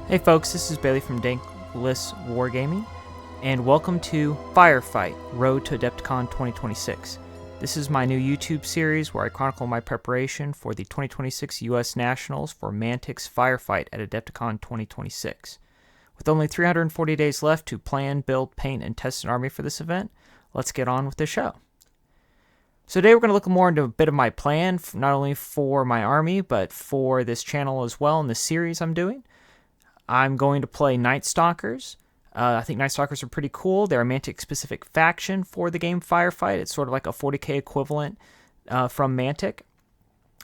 Hey folks, this is Bailey from Dank Wargaming, and welcome to Firefight, Road to Adepticon 2026. This is my new YouTube series where I chronicle my preparation for the 2026 US Nationals for Mantic's Firefight at Adepticon 2026. With only 340 days left to plan, build, paint, and test an army for this event, let's get on with the show. So today we're going to look more into a bit of my plan, not only for my army, but for this channel as well in the series I'm doing. I'm going to play Night Stalkers. I think Night Stalkers are pretty cool. They're a Mantic-specific faction for the game Firefight. It's sort of like a 40k equivalent from Mantic.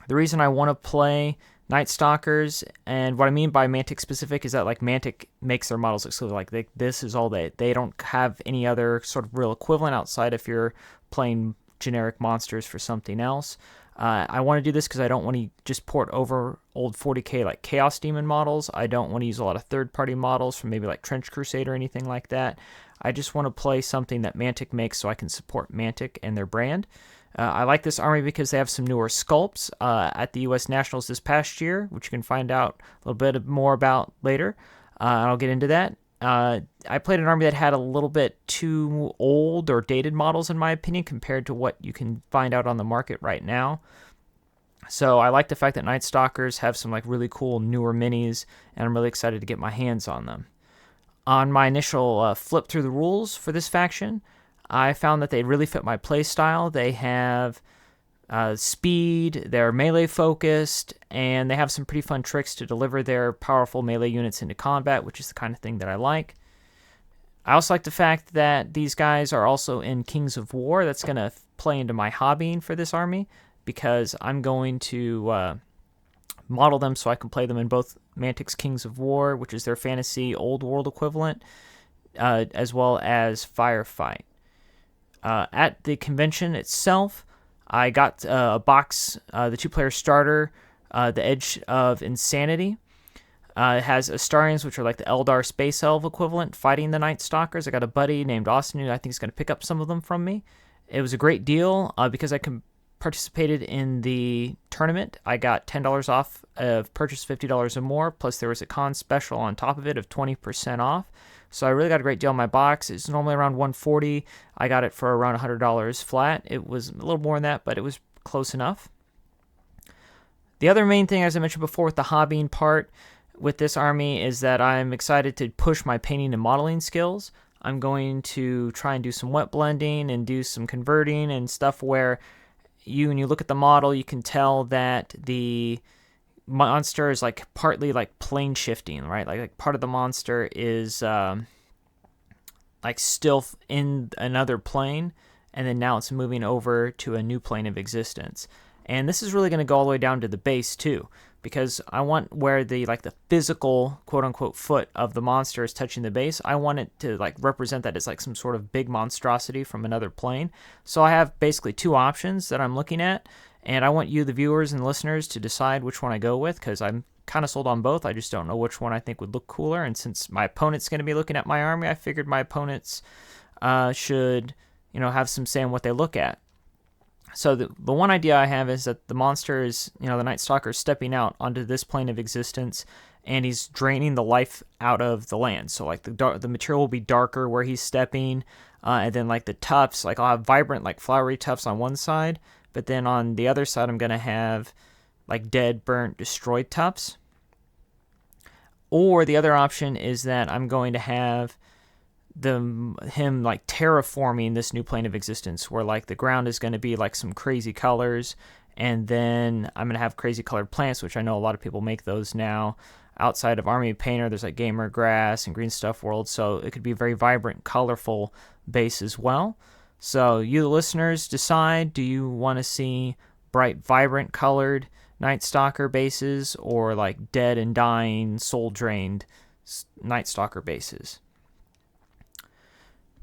The reason I want to play Night Stalkers, and what I mean by Mantic-specific is that like Mantic makes their models exclusive. Like this is all they don't have any other sort of real equivalent outside if you're playing generic monsters for something else. I want to do this because I don't want to just port over old 40k like Chaos Demon models. I don't want to use a lot of third-party models from maybe like Trench Crusade or anything like that. I just want to play something that Mantic makes so I can support Mantic and their brand. I like this army because they have some newer sculpts at the US Nationals this past year, which you can find out a little bit more about later. I'll get into that. I played an army that had a little bit too old or dated models, in my opinion, compared to what you can find out on the market right now. So I like the fact that Night Stalkers have some like really cool newer minis, and I'm really excited to get my hands on them. On my initial flip through the rules for this faction, I found that they really fit my playstyle. They have speed, they're melee focused, and they have some pretty fun tricks to deliver their powerful melee units into combat, which is the kind of thing that I like. I also like the fact that these guys are also in Kings of War. That's going to play into my hobbying for this army, because I'm going to model them so I can play them in both Mantic's Kings of War, which is their fantasy old world equivalent, as well as Firefight. At the convention itself, I got a box, the two-player starter, The Edge of Insanity. It has Astarians, which are like the Eldar Space Elf equivalent, fighting the Night Stalkers. I got a buddy named Austin who I think is going to pick up some of them from me. It was a great deal because I participated in the tournament. I got $10 off of purchase $50 or more, plus there was a con special on top of it of 20% off. So I really got a great deal on my box. It's normally around $140. I got it for around $100 flat. It was a little more than that, but it was close enough. The other main thing, as I mentioned before, with the hobbying part with this army is that I'm excited to push my painting and modeling skills. I'm going to try and do some wet blending and do some converting and stuff where when you look at the model, you can tell that the monster is like partly like plane shifting, right? Like part of the monster is like still in another plane, and then now it's moving over to a new plane of existence. And this is really going to go all the way down to the base too, because I want where the physical quote unquote foot of the monster is touching the base, I want it to like represent that as like some sort of big monstrosity from another plane. So I have basically two options that I'm looking at, and I want you, the viewers and listeners, to decide which one I go with, because I'm kind of sold on both. I just don't know which one I think would look cooler. And since my opponent's going to be looking at my army, I figured my opponents should, have some say in what they look at. So the one idea I have is that the monster is, the Night Stalker is stepping out onto this plane of existence, and he's draining the life out of the land. So like the material will be darker where he's stepping, and then like the tufts, like I'll have vibrant like flowery tufts on one side, but then on the other side I'm going to have like dead, burnt, destroyed tufts. Or the other option is that I'm going to have him like terraforming this new plane of existence, where like the ground is going to be like some crazy colors, and then I'm going to have crazy colored plants, which I know a lot of people make those now. Outside of Army Painter, there's like Gamer Grass and Green Stuff World, so it could be a very vibrant, colorful base as well. So you, the listeners, decide, do you want to see bright, vibrant colored Night Stalker bases, or like dead and dying, soul-drained Night Stalker bases?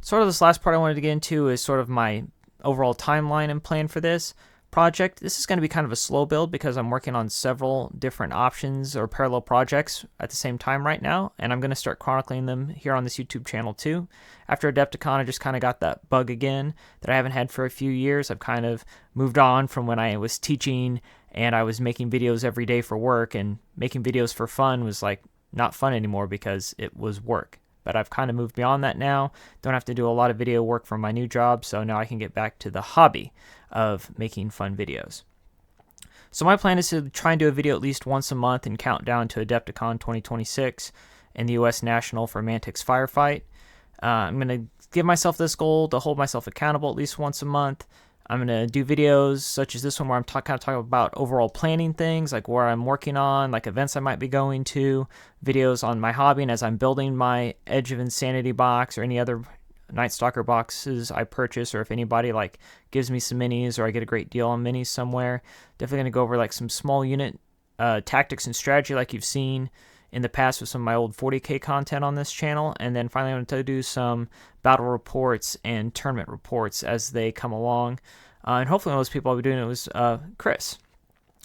Sort of this last part I wanted to get into is sort of my overall timeline and plan for this project. This is going to be kind of a slow build because I'm working on several different options or parallel projects at the same time right now, and I'm going to start chronicling them here on this YouTube channel too. After Adepticon, I just kind of got that bug again that I haven't had for a few years. I've kind of moved on from when I was teaching and I was making videos every day for work, and making videos for fun was like not fun anymore because it was work. But I've kind of moved beyond that now. Don't have to do a lot of video work for my new job, so now I can get back to the hobby of making fun videos. So my plan is to try and do a video at least once a month and count down to Adepticon 2026 and the US National for Mantic's Firefight. I'm going to give myself this goal to hold myself accountable at least once a month. I'm going to do videos such as this one where I'm kind of talking about overall planning things, like where I'm working on, like events I might be going to, videos on my hobby, and as I'm building my Edge of Insanity box or any other Night Stalker boxes I purchase, or if anybody like gives me some minis or I get a great deal on minis somewhere. Definitely going to go over like some small unit tactics and strategy like you've seen in the past with some of my old 40k content on this channel. And then finally I'm going to do some battle reports and tournament reports as they come along. And hopefully one of those people I'll be doing it was Chris.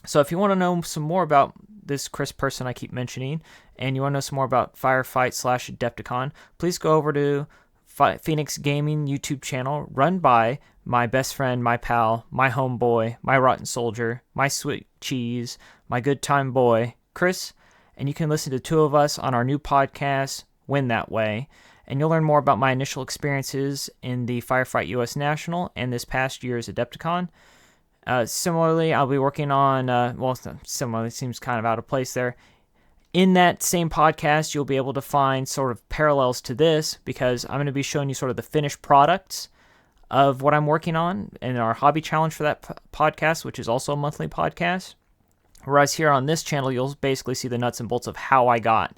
So if you want to know some more about this Chris person I keep mentioning, and you want to know some more about Firefight / Adepticon, please go over to Phoenix Gaming YouTube channel, run by my best friend, my pal, my homeboy, my rotten soldier, my sweet cheese, my good time boy, Chris. And you can listen to two of us on our new podcast, Win That Way. And you'll learn more about my initial experiences in the Firefight US National and this past year's Adepticon. Similarly, I'll be working on, similarly seems kind of out of place there. In that same podcast, you'll be able to find sort of parallels to this, because I'm going to be showing you sort of the finished products of what I'm working on in our hobby challenge for that podcast, which is also a monthly podcast. Whereas here on this channel, you'll basically see the nuts and bolts of how I got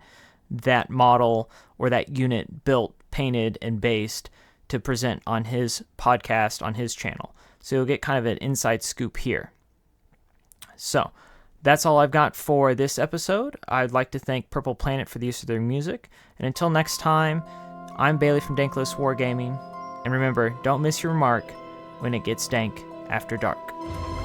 that model or that unit built, painted, and based to present on his podcast on his channel. So you'll get kind of an inside scoop here. So that's all I've got for this episode. I'd like to thank Purple Planet for the use of their music. And until next time, I'm Bailey from Dankless Wargaming. And remember, don't miss your mark when it gets dank after dark.